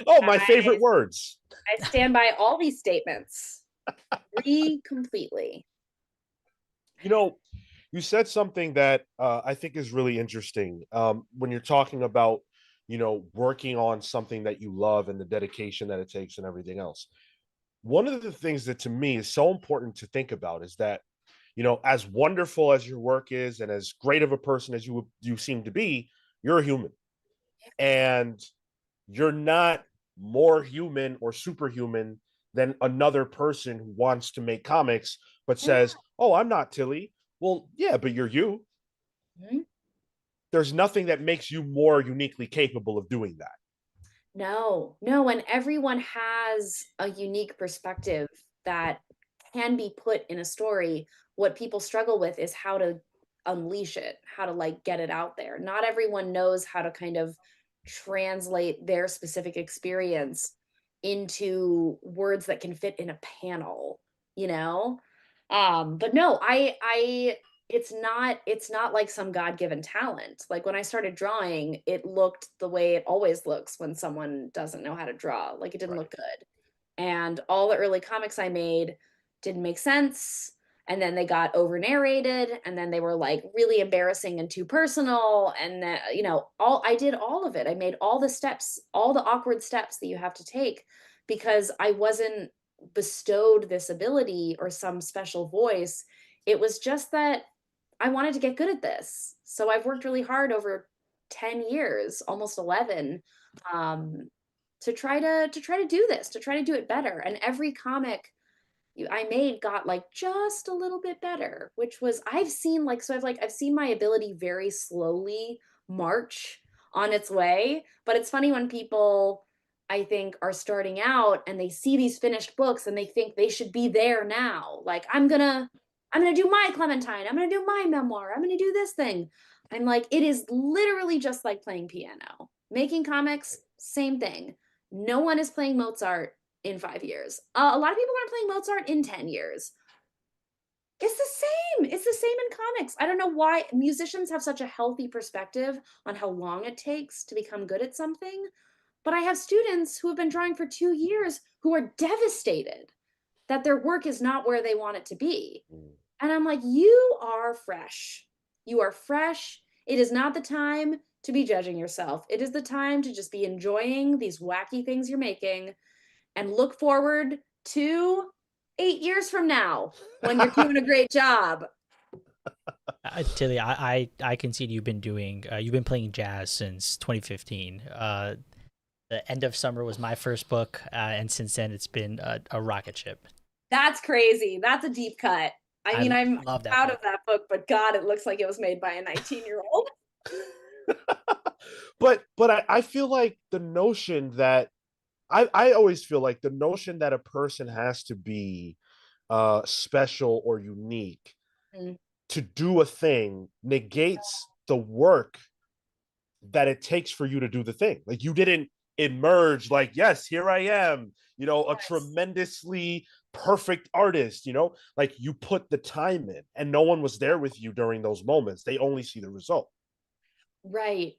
Oh, my favorite words. I stand by all these statements. Agree completely. You know, you said something that I think is really interesting when you're talking about, working on something that you love and the dedication that it takes and everything else. One of the things that to me is so important to think about is that, as wonderful as your work is and as great of a person as you seem to be, you're a human. And you're not more human or superhuman than another person who wants to make comics, but says, oh, I'm not Tillie. Well, yeah, but you're you. Mm-hmm. There's nothing that makes you more uniquely capable of doing that. No, and everyone has a unique perspective that can be put in a story. What people struggle with is how to unleash it, how to like get it out there. Not everyone knows how to kind of translate their specific experience into words that can fit in a panel, but no, I it's not like some god-given talent. Like when I started drawing, it looked the way it always looks when someone doesn't know how to draw. Like it didn't look good. And all the early comics I made didn't make sense, and then they got over narrated, and then they were like really embarrassing and too personal, and then I did all of it. I made all the steps, all the awkward steps that you have to take, because I wasn't bestowed this ability or some special voice. It was just that I wanted to get good at this. So I've worked really hard over 10 years, almost 11, to try to do this, to try to do it better. And every comic I made got like just a little bit better, which was I've seen my ability very slowly march on its way. But it's funny when people I think, are starting out and they see these finished books and they think they should be there now. Like, I'm gonna do my Clementine, I'm gonna do my memoir, I'm gonna do this thing. I'm like, it is literally just like playing piano. Making comics, same thing. No one is playing Mozart in 5 years. A lot of people aren't playing Mozart in 10 years. It's the same. It's the same in comics. I don't know why musicians have such a healthy perspective on how long it takes to become good at something. But I have students who have been drawing for 2 years who are devastated that their work is not where they want it to be. And I'm like, you are fresh. You are fresh. It is not the time to be judging yourself. It is the time to just be enjoying these wacky things you're making and look forward to 8 years from now when you're doing a great job. Tilly, I concede you've been playing jazz since 2015. The End of Summer was my first book, and since then it's been a rocket ship. That's crazy. That's a deep cut. I mean, I'm love that proud book. of that book, but God, it looks like it was made by a 19-year-old. But I feel like the notion that I always feel like the notion that a person has to be special or unique Mm. to do a thing negates the work that it takes for you to do the thing. Like, you didn't emerge like, yes, here I am, a Yes. tremendously perfect artist, like, you put the time in and no one was there with you during those moments. They only see the result. Right.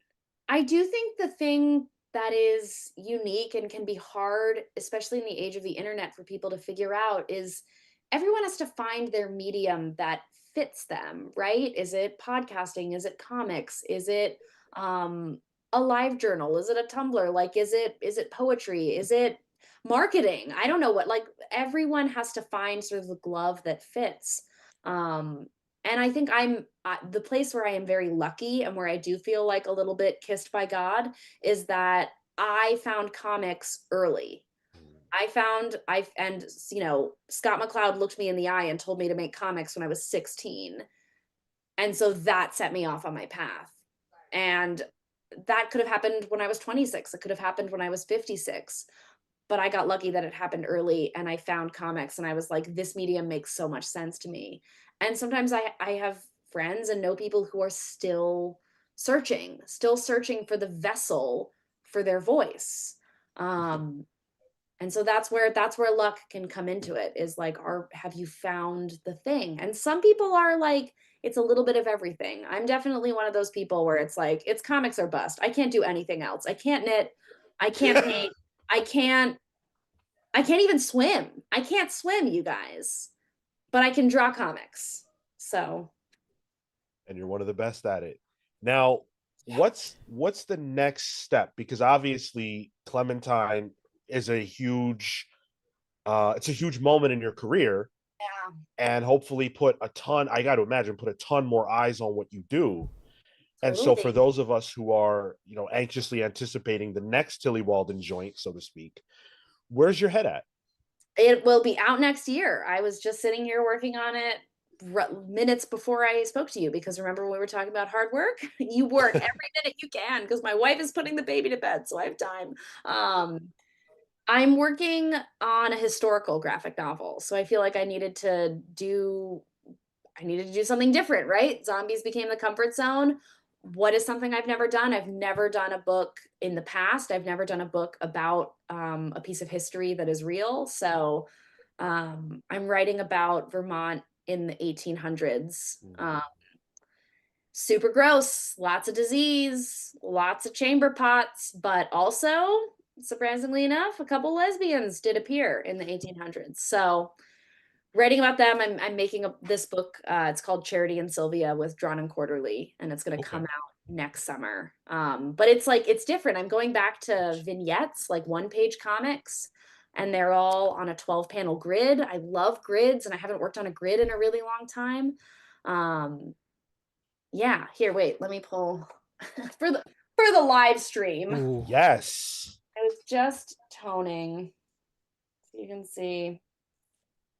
I do think the thing that is unique and can be hard, especially in the age of the internet, for people to figure out is everyone has to find their medium that fits them, right? Is it podcasting? Is it comics? Is it um, a live journal? Is it a Tumblr? Like, is it poetry? Is it marketing? I don't know what, like, everyone has to find sort of the glove that fits. Um, and I think the place where I am very lucky and where I do feel like a little bit kissed by God is that I found comics early. And Scott McCloud looked me in the eye and told me to make comics when I was 16. And so that set me off on my path. And that could have happened when I was 26. It could have happened when I was 56. But I got lucky that it happened early and I found comics and I was like, this medium makes so much sense to me. And sometimes I have friends and know people who are still searching for the vessel for their voice. And so that's where luck can come into it, is like, have you found the thing? And some people are like, it's a little bit of everything. I'm definitely one of those people where it's like, it's comics or bust. I can't do anything else. I can't knit. I can't paint. I can't even swim. I can't swim, you guys, but I can draw comics. So. And you're one of the best at it. Now, what's the next step? Because obviously Clementine is a huge moment in your career. Yeah. And hopefully put a ton more eyes on what you do. And so Totally. for those of us who are, anxiously anticipating the next Tillie Walden joint, so to speak, where's your head at? It will be out next year. I was just sitting here working on it minutes before I spoke to you, because remember when we were talking about hard work? You work every minute you can because my wife is putting the baby to bed, so I have time. I'm working on a historical graphic novel, so I feel like I needed to do something different, right? Zombies became the comfort zone. What is something I've never done? I've never done a book in the past. I've never done a book about a piece of history that is real. So I'm writing about Vermont in the 1800s. Super gross, lots of disease, lots of chamber pots, but also, surprisingly enough, a couple lesbians did appear in the 1800s. So writing about them, I'm making this book. It's called Charity and Sylvia with Drawn and Quarterly, and it's going to come out next summer. But it's different. I'm going back to vignettes, like one-page comics, and they're all on a 12-panel grid. I love grids, and I haven't worked on a grid in a really long time. Yeah, here, wait, let me pull for the live stream. Ooh. Yes. I was just toning, so you can see.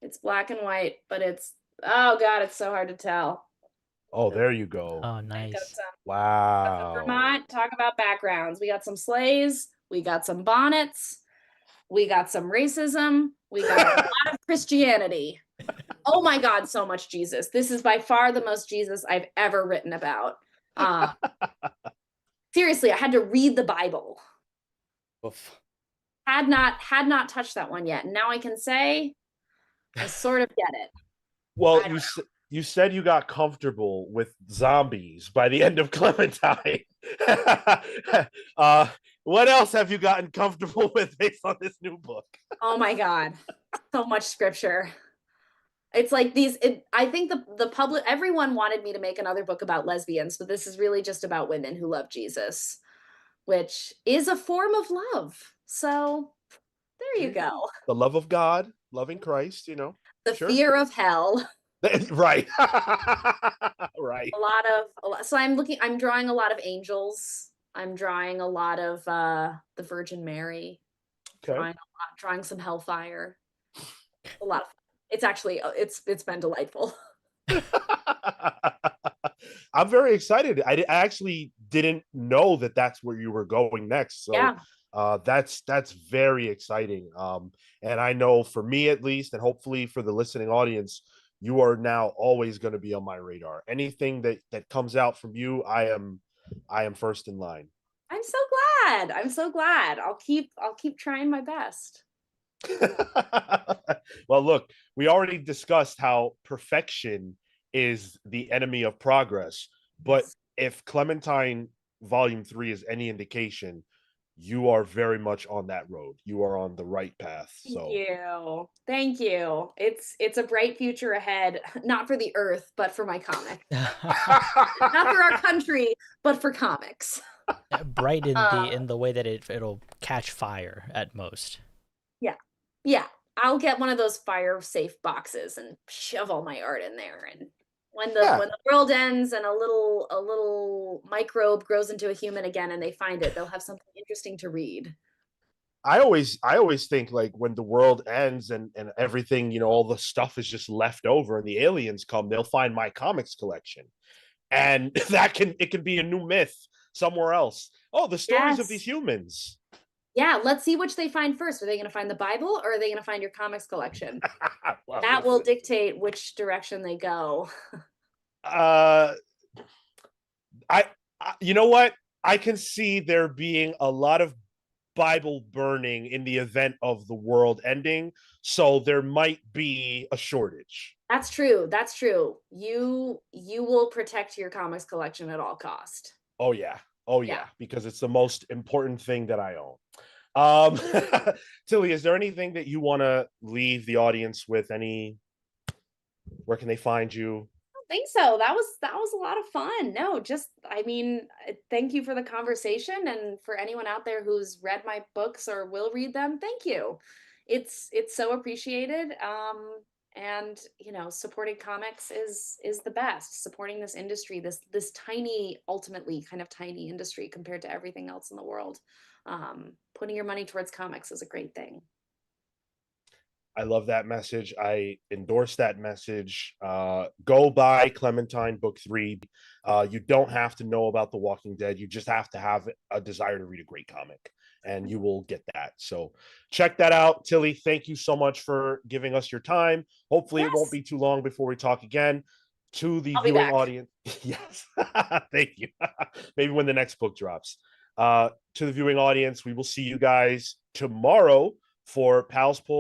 It's black and white, but oh God, it's so hard to tell. Oh, there you go. Oh, nice. Wow. Vermont, talk about backgrounds. We got some sleighs, we got some bonnets, We got some racism. We got a lot of Christianity. Oh my God, so much Jesus. This is by far the most Jesus I've ever written about. Seriously, I had to read the Bible. Oof. Had not touched that one yet. And now I can say I sort of get it. Well, you said you got comfortable with zombies by the end of Clementine. What else have you gotten comfortable with based on this new book? Oh my God, so much scripture. It's like I think the public, everyone wanted me to make another book about lesbians, but this is really just about women who love Jesus, which is a form of love. So there you go. The love of God, loving Christ, The Sure. fear of hell. Right. Right. A lot. So I'm drawing a lot of angels. I'm drawing a lot of the Virgin Mary. Okay. Drawing some hellfire. A lot of it's actually it's been delightful. I'm very excited. I actually didn't know that that's where you were going next. So Yeah. That's very exciting. And I know for me at least, and hopefully for the listening audience, you are now always going to be on my radar. Anything that comes out from you, I am first in line. I'm so glad. I'm so glad. I'll keep trying my best. Well, look, we already discussed how perfection is the enemy of progress. But if Clementine Volume 3 is any indication, you are very much on that road. You are on the right path. Thank you. It's a bright future ahead, not for the earth, but for my comic. Not for our country, but for comics. Bright in the way that it'll catch fire at most. Yeah. I'll get one of those fire safe boxes and shove all my art in there. And when the world ends and a little microbe grows into a human again and they find it, they'll have something interesting to read. I always think like when the world ends and everything, all the stuff is just left over and the aliens come, they'll find my comics collection. And it can be a new myth somewhere else. Oh, the stories of these humans. Yeah, let's see which they find first. Are they going to find the Bible or are they going to find your comics collection? Well, that will dictate which direction they go. You know what? I can see there being a lot of Bible burning in the event of the world ending, so there might be a shortage. That's true. That's true. You will protect your comics collection at all cost. Oh yeah. Because it's the most important thing that I own. Tillie, is there anything that you want to leave the audience with? Where can they find you? I don't think so. That was a lot of fun. No, thank you for the conversation, and for anyone out there who's read my books or will read them, thank you. It's so appreciated. And supporting comics is the best. Supporting this industry, this tiny, ultimately kind of tiny industry compared to everything else in the world. Putting your money towards comics is a great thing. I love that message. I endorse that message. Go buy Clementine Book 3. You don't have to know about The Walking Dead. You just have to have a desire to read a great comic, and you will get that. So check that out. Tillie, thank you so much for giving us your time. Hopefully it won't be too long before we talk again. To the viewing audience. Yes. Thank you. Maybe when the next book drops. To the viewing audience, we will see you guys tomorrow for Pals Pull.